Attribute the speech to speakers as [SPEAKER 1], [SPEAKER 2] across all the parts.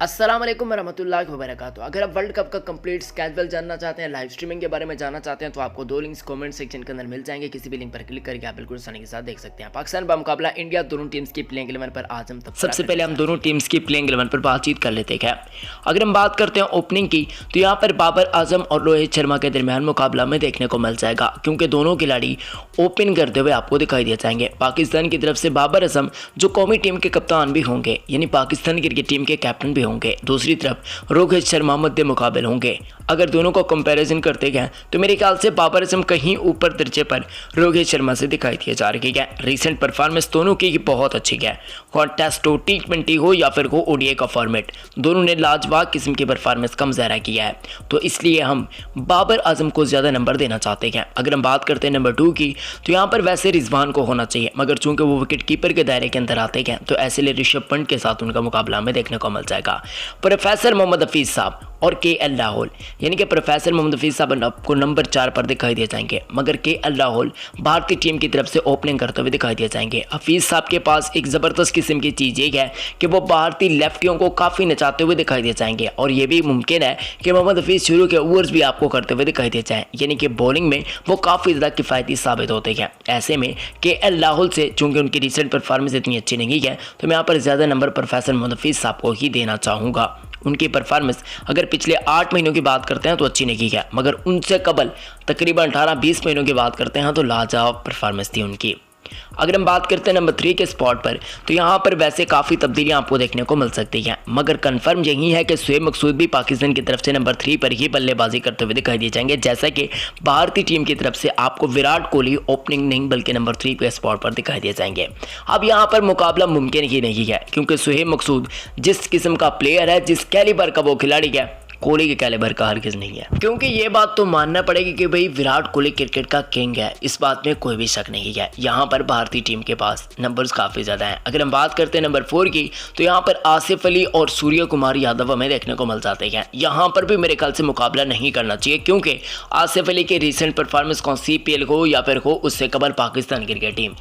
[SPEAKER 1] अस्सलाम वालेकुम वरहमतुल्लाहि वबरकातुहू। अगर आप वर्ल्ड कप का कंप्लीट स्केड्यूल जानना चाहते हैं, लाइव स्ट्रीमिंग के बारे में जानना चाहते हैं तो आपको दो लिंक्स कमेंट सेक्शन के अंदर मिल जाएंगे। किसी भी लिंक पर क्लिक करके आप बिल्कुल आसानी के साथ देख सकते हैं। पाकिस्तान का मुकाबला इंडिया, दोनों टीम्स की प्लेइंग 11 पर आज हम सबसे पहले हम दोनों टीम्स की प्लेइंग 11 पर बातचीत कर लेते हैं। अगर हम बात करते हैं ओपनिंग की तो यहाँ पर बाबर आजम और रोहित शर्मा के दरमियान मुकाबला में देखने को मिल जाएगा, क्योंकि दोनों खिलाड़ी ओपन करते हुए आपको दिखाई दिए जाएंगे। पाकिस्तान की तरफ से बाबर आजम जो कौमी टीम के कप्तान भी होंगे, यानी पाकिस्तान क्रिकेट टीम के कैप्टन भी होंगे, दूसरी तरफ रोहित शर्मा मध्य मुकाबले होंगे। अगर दोनों को कंपैरिजन करते गए तो मेरे ख्याल से बाबर आजम कहीं ऊपर दर्जे पर रोहित शर्मा से दिखाई दिए जा रही है। रीसेंट परफॉर्मेंस दोनों की बहुत अच्छी है, टेस्ट हो, T20 हो या फिर हो ODI का फॉर्मेट, दोनों ने लाजवाब किस्म की परफॉर्मेंस का मुजाहरा किया है। तो इसलिए हम बाबर आजम को ज़्यादा नंबर देना चाहते हैं। अगर हम बात करते हैं नंबर 2 की तो यहाँ पर वैसे रिजवान को होना चाहिए, मगर चूंकि वो विकेट कीपर के दायरे के अंदर आते हैं तो ऐसे लिए ऋषभ पंत के साथ उनका मुकाबला हमें देखने को मिल जाएगा। प्रोफेसर मोहम्मद हफीज साहब और KL राहुल, यानी कि प्रोफेसर मोहम्मद हफीज साहब आपको नंबर 4 पर दिखाई दिए जाएंगे, मगर KL राहुल भारतीय टीम की तरफ से ओपनिंग करते हुए दिखाई दिए जाएंगे। हफीज साहब के पास एक ज़बरदस्त किस्म की चीज़ ये है कि वो भारतीय लेफ्टियों को काफ़ी नचाते हुए दिखाई दिए जाएंगे, और ये भी मुमकिन है कि मोहम्मद हफीज शुरू के ओवर्स भी आपको करते हुए दिखाई दिए जाएँ, यानी कि बॉलिंग में वो काफ़ी ज़्यादा किफ़ायती साबित होते हैं। ऐसे में KL राहुल से चूँकि उनकी रिसेंट परफॉर्मेंस इतनी अच्छी नहीं है तो मैं यहाँ पर ज़्यादा नंबर प्रोफेसर मोहम्मद हफीज साहब को ही देना चाहूँगा। उनकी परफॉर्मेंस अगर पिछले 8 महीनों की बात करते हैं तो अच्छी नहीं है, मगर उनसे कबल तकरीबन 18-20 महीनों की बात करते हैं तो लाजवाब परफॉर्मेंस थी उनकी। अगर हम बात करते हैं नंबर 3 के स्पॉट पर तो यहाँ पर वैसे काफ़ी तब्दीलियाँ आपको देखने को मिल सकती हैं, मगर कंफर्म यही है कि शोएब मकसूद भी पाकिस्तान की तरफ से नंबर 3 पर ही बल्लेबाजी करते हुए दिखाई दिए जाएंगे, जैसा कि भारतीय टीम की तरफ से आपको विराट कोहली ओपनिंग नहीं बल्कि नंबर 3 के स्पॉट पर दिखाई दिए जाएंगे। अब यहाँ पर मुकाबला मुमकिन ही नहीं है, क्योंकि शोएब मकसूद जिस किस्म का प्लेयर है, जिस कैलिबर का वो खिलाड़ी है, कोहली के कैलिबर का हरगिज़ नहीं है। क्योंकि ये बात तो मानना पड़ेगी कि भाई विराट कोहली क्रिकेट का किंग है, इस बात में कोई भी शक नहीं है। यहाँ पर भारतीय टीम के पास नंबर्स काफ़ी ज़्यादा हैं। अगर हम बात करते हैं नंबर 4 की तो यहाँ पर आसिफ अली और सूर्य कुमार यादव हमें देखने को मिल जाते हैं। यहाँ पर भी मेरे ख्याल से मुकाबला नहीं करना चाहिए, क्योंकि आसिफ अली के रिसेंट परफॉर्मेंस को CPL हो या फिर हो उससे कबल पाकिस्तान क्रिकेट टीम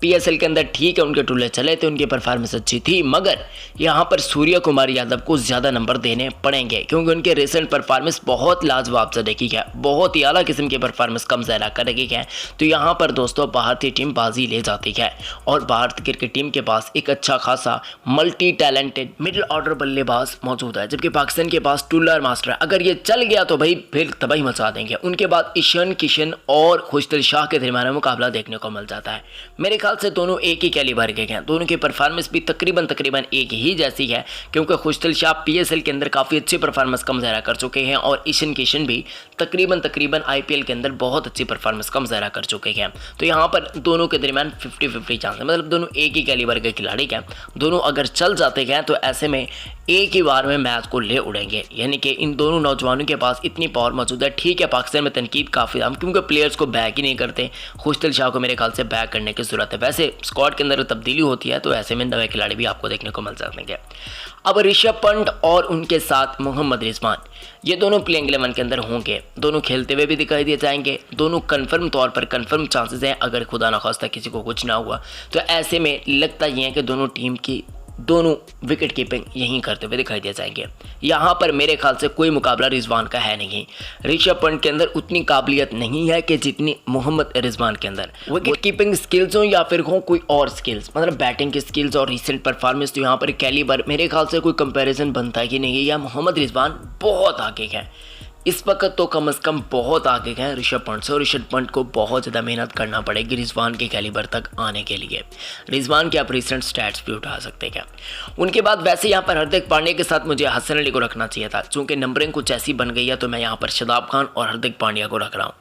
[SPEAKER 1] PSL के अंदर ठीक है उनके टूले चले थे, उनकी परफॉर्मेंस अच्छी थी, मगर यहाँ पर सूर्य कुमार यादव को ज़्यादा नंबर देने पड़ेंगे, क्योंकि उनके रिसेंट परफॉर्मेंस बहुत लाजवाब से देखी है, बहुत ही आला किस्म की परफॉर्मेंस कम ज़ायरा कर रही है। तो यहाँ पर दोस्तों भारतीय टीम बाजी ले जाती है, और भारतीय क्रिकेट टीम के पास एक अच्छा खासा मल्टी टैलेंटेड मिडिल ऑर्डर बल्लेबाज मौजूद है, जबकि पाकिस्तान के पास टूलर मास्टर है। अगर ये चल गया तो भाई फिर तबाही मचा देंगे। उनके बाद ईशान किशन और खुशदिल शाह के दरमियान मुकाबला देखने को मिल जाता है। मेरे से दोनों एक ही कैलिबर के हैं, दोनों की परफॉर्मेंस भी तकरीबन एक ही जैसी है, क्योंकि खुशदिल शाह PSL के अंदर काफ़ी अच्छी परफॉर्मेंस का मुजाहरा कर चुके हैं, और ईशान किशन भी तकरीबन IPL के अंदर बहुत अच्छी परफॉर्मेंस का मुजाहरा कर चुके हैं। तो यहाँ पर दोनों के दरमियान 50-50 चांस है, मतलब दोनों एक ही कैलिबर के खिलाड़ी हैं। दोनों अगर चल जाते हैं तो ऐसे में एक ही बार में मैच को ले उड़ेंगे, यानी कि इन दोनों नौजवानों के पास इतनी पावर मौजूद है। ठीक है, पाकिस्तान में तनकीद काफ़ी है, क्योंकि प्लेयर्स को बैक ही नहीं करते। खुशदिल शाह को मेरे ख्याल से बैक करने की ज़रूरत है। वैसे स्क्वाड के अंदर तब्दीली होती है तो ऐसे में नए खिलाड़ी भी आपको देखने को मिल जाते हैं। अब ऋषभ पंत और उनके साथ मोहम्मद रिजवान, ये दोनों प्लेइंग 11 के अंदर होंगे, दोनों खेलते हुए भी दिखाई दिए जाएंगे। दोनों कंफर्म तौर पर कंफर्म चांसेस हैं, अगर खुदा न खास्ता किसी को कुछ ना हुआ तो ऐसे में लगता ये है कि दोनों टीम की दोनों विकेट कीपिंग यहीं करते हुए दिखाई दिए जाएंगे। यहाँ पर मेरे ख्याल से कोई मुकाबला रिजवान का है नहीं। ऋषभ पंत के अंदर उतनी काबिलियत नहीं है कि जितनी मोहम्मद रिजवान के अंदर विकेट कीपिंग स्किल्स हो या फिर हो कोई और स्किल्स, मतलब बैटिंग की स्किल्स और रिसेंट परफॉर्मेंस, तो यहाँ पर कैलिबर मेरे ख्याल से कोई कंपैरिजन बनता ही नहीं है। या मोहम्मद रिजवान बहुत आगे है इस वक्त, तो कम से कम बहुत आगे हैं ऋषभ पंत से, और ऋषभ पंत को बहुत ज़्यादा मेहनत करना पड़ेगी रिजवान के कैलिबर तक आने के लिए। रिजवान के आप रिसेंट स्टैट्स भी उठा सकते हैं। उनके बाद वैसे यहाँ पर हार्दिक पांड्या के साथ मुझे हसन अली को रखना चाहिए था, चूँकि नंबरिंग कुछ ऐसी बन गई है तो मैं यहाँ पर शादाब खान और हार्दिक पांड्या को रख रहा हूँ।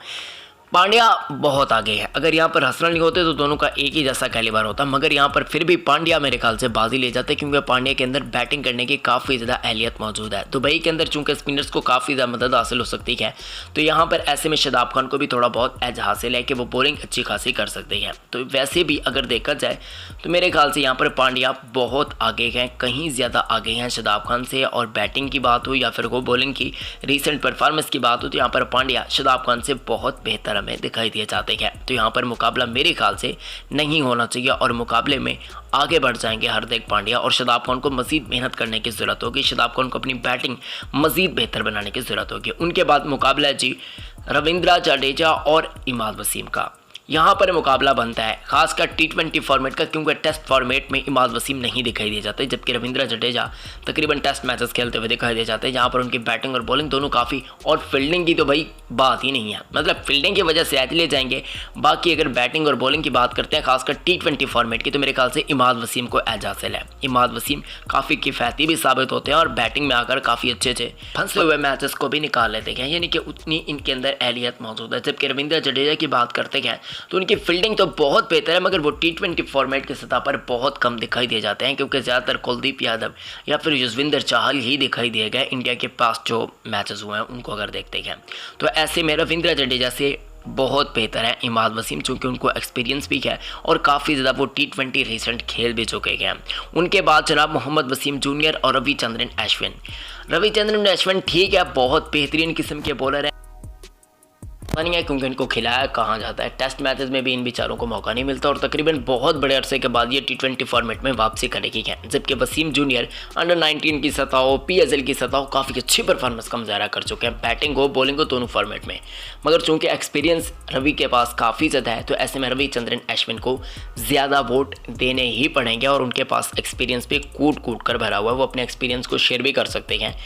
[SPEAKER 1] पांड्या बहुत आगे है, अगर यहाँ पर हसन अली होते तो दोनों का एक ही जैसा कैलिबर होता, मगर यहाँ पर फिर भी पांड्या मेरे ख्याल से बाजी ले जाते, क्योंकि पांड्या के अंदर बैटिंग करने की काफ़ी ज़्यादा अहलियत मौजूद है। दुबई के अंदर चूंकि स्पिनर्स को काफ़ी ज़्यादा मदद हासिल हो सकती है, तो यहाँ पर ऐसे में शादाब खान को भी थोड़ा बहुत एज हासिल है कि वो बॉलिंग अच्छी खासी कर सकते हैं। तो वैसे भी अगर देखा जाए तो मेरे ख्याल से यहाँ पर पांड्या बहुत आगे हैं, कहीं ज़्यादा आगे हैं शादाब खान से। और बैटिंग की बात हो या फिर वो बॉलिंग की रिसेंट परफॉर्मेंस की बात हो तो यहाँ पर पांड्या शादाब खान से बहुत बेहतर में दिखाई दिए जाते हैं। तो यहाँ पर मुकाबला मेरे ख्याल से नहीं होना चाहिए और मुकाबले में आगे बढ़ जाएंगे हार्दिक पांड्या और शादाब खान को मजीद मेहनत करने की ज़रूरत होगी। शादाब खान को अपनी बैटिंग मजीद बेहतर बनाने की ज़रूरत होगी। उनके बाद मुकाबला है जी रविंद्र जडेजा और इमाद वसीम का। यहाँ पर मुकाबला बनता है खासकर T20 फॉर्मेट का, क्योंकि टेस्ट फॉर्मेट में इमाद वसीम नहीं दिखाई दे जाते, जबकि रविंद्र जडेजा तकरीबन टेस्ट मैचेस खेलते हुए दिखाई दे जाते हैं, जहाँ पर उनकी बैटिंग और बॉलिंग दोनों काफ़ी, और फील्डिंग की तो भाई बात ही नहीं है, मतलब फील्डिंग की वजह से ले जाएंगे। बाकी अगर बैटिंग और बॉलिंग की बात करते हैं खासकर T20 फॉर्मेट की, तो मेरे ख्याल से इमाद वसीम को एज हासिल है। इमाद वसीम काफ़ी किफ़ायती भी साबित होते हैं और बैटिंग में आकर काफ़ी अच्छे फंसे हुए मैचेस को भी निकाल लेते हैं, यानी कि उतनी इनके अंदर एहलियत मौजूद है। जबकि रविंद्र जडेजा की बात करते हैं तो उनकी फील्डिंग तो बहुत बेहतर है, मगर वो T20 फॉर्मेट की सतह पर बहुत कम दिखाई दे जाते हैं, क्योंकि ज़्यादातर कुलदीप यादव या फिर युजवेंद्र चहल ही दिखाई दिए गए इंडिया के पास जो मैचेस हुए हैं उनको अगर देखते हैं। तो ऐसे में रविंद्र जडेजा से बहुत बेहतर है इमाद वसीम, चूँकि उनको एक्सपीरियंस भी है और काफ़ी ज़्यादा वो T20 रिसेंट खेल भी चुके हैं। उनके बाद जनाब मोहम्मद वसीम जूनियर और रविचंद्रन अश्विन। रविचंद्रन अश्विन ठीक है, बहुत बेहतरीन किस्म के बॉलर है, नहीं है क्योंकि इनको खिलाया कहाँ जाता है, टेस्ट मैचेस में भी इन बेचारों को मौका नहीं मिलता और तकरीबन बहुत बड़े अरसे के बाद ये T20 फॉर्मेट में वापसी करेगी है। जबकि वसीम जूनियर अंडर 19 की सतह हो, PSL की सतह हो, काफ़ी अच्छी परफॉर्मेंस का मुजाहरा कर चुके हैं, बैटिंग हो बॉलिंग हो दोनों फॉर्मेट में। मगर चूंकि एक्सपीरियंस रवि के पास काफ़ी ज़्यादा है, तो ऐसे में रविचंद्रन अश्विन को ज़्यादा वोट देने ही पड़ेंगे और उनके पास एक्सपीरियंस भी कूट कर भरा हुआ है, वो अपने एक्सपीरियंस को शेयर भी कर सकते हैं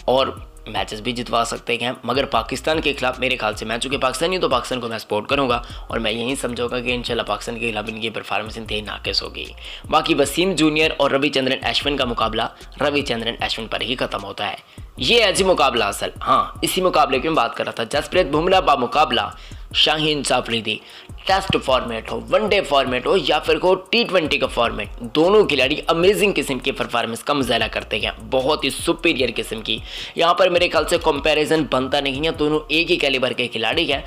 [SPEAKER 1] और मैचेस भी जितवा सकते हैं। मगर पाकिस्तान के खिलाफ मेरे ख्याल से, मैं चूँकि पाकिस्तानी हूँ तो पाकिस्तान को मैं सपोर्ट करूँगा और मैं यही समझूंगा कि इंशाल्लाह पाकिस्तान के खिलाफ इनकी परफॉर्मेंस इंतहाई नाकिस होगी। बाकी वसीम जूनियर और रविचंद्रन अश्विन का मुकाबला रविचंद्रन अश्विन पर ही खत्म होता है। ये है जी मुकाबला असल। हाँ, इसी मुकाबले की मैं बात कर रहा था। जसप्रीत बुमराह बा मुकाबला शाहीन अफरीदी। टेस्ट फॉर्मेट हो, वनडे फॉर्मेट हो या फिर को T20 का फॉर्मेट, दोनों खिलाड़ी अमेजिंग किस्म की परफॉर्मेंस का मुजाहरा करते हैं, बहुत ही सुपीरियर किस्म की। यहाँ पर मेरे ख्याल से कंपैरिजन बनता नहीं है, दोनों एक ही कैलिबर के खिलाड़ी हैं।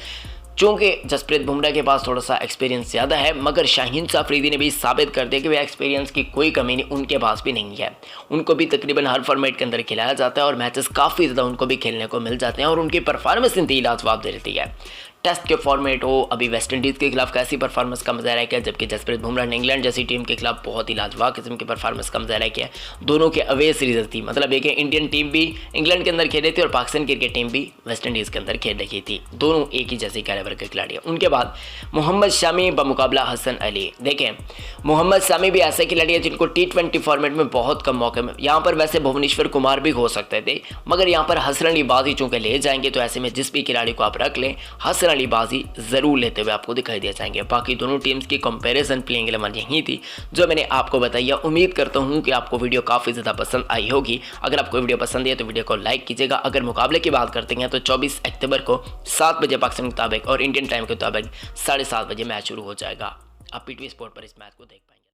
[SPEAKER 1] चूँकि जसप्रीत बुमराह के पास थोड़ा सा एक्सपीरियंस ज़्यादा है, मगर शाहीन अफरीदी ने भी साबित कर दिया कि वह एक्सपीरियंस की कोई कमी नहीं उनके पास भी नहीं है। उनको भी तकरीबन हर फॉर्मेट के अंदर खिलाया जाता है और मैचेस काफ़ी ज़्यादा उनको भी खेलने को मिल जाते हैं और उनकी परफॉर्मेंस इंतहाई लाजवाब देती है। टेस्ट के फॉर्मेट हो, अभी वेस्ट इंडीज़ के खिलाफ कैसी परफॉर्मेंस का मुजाहरा किया, जबकि जसप्रीत बुमराह ने इंग्लैंड जैसी टीम के खिलाफ बहुत ही लाजवाब किस्म की परफॉर्मेंस का मुजाहरा किया। दोनों के अवे सीरीज थी, मतलब एक इंडियन टीम भी इंग्लैंड के अंदर खेल रही थी और पाकिस्तान क्रिकेट टीम भी वेस्ट इंडीज़ के अंदर खेल रही थी, दोनों एक ही जैसे कैलिबर के खिलाड़ी हैं। उनके बाद मोहम्मद शामी बमुकाबला हसन अली। देखें, मोहम्मद शामी भी ऐसे खिलाड़ी हैं जिनको T20 फॉर्मेट में बहुत कम मौके में, यहाँ पर वैसे भुवनेश्वर कुमार भी हो सकते थे, मगर यहाँ पर हसन अली बाजी चूँकि ले जाएंगे, तो ऐसे में जिस भी खिलाड़ी को आप रख लें, हसन अली बाजी ज़रूर लेते हुए आपको दिखाई दे जाएंगे। बाकी दोनों टीम्स की कंपैरिजन प्लेइंग 11 यही थी जो मैंने आपको बताई है। उम्मीद करता हूँ कि आपको वीडियो काफ़ी ज़्यादा पसंद आई होगी। अगर आपको वीडियो पसंद है तो वीडियो को लाइक कीजिएगा। अगर मुकाबले की बात करते हैं तो 24 अक्टूबर को 7 बजे पाकिस्तान के मुताबिक और इंडियन टाइम के मुताबिक 7:30 बजे मैच शुरू हो जाएगा। आप PTV स्पोर्ट पर इस मैच को देख पाएंगे।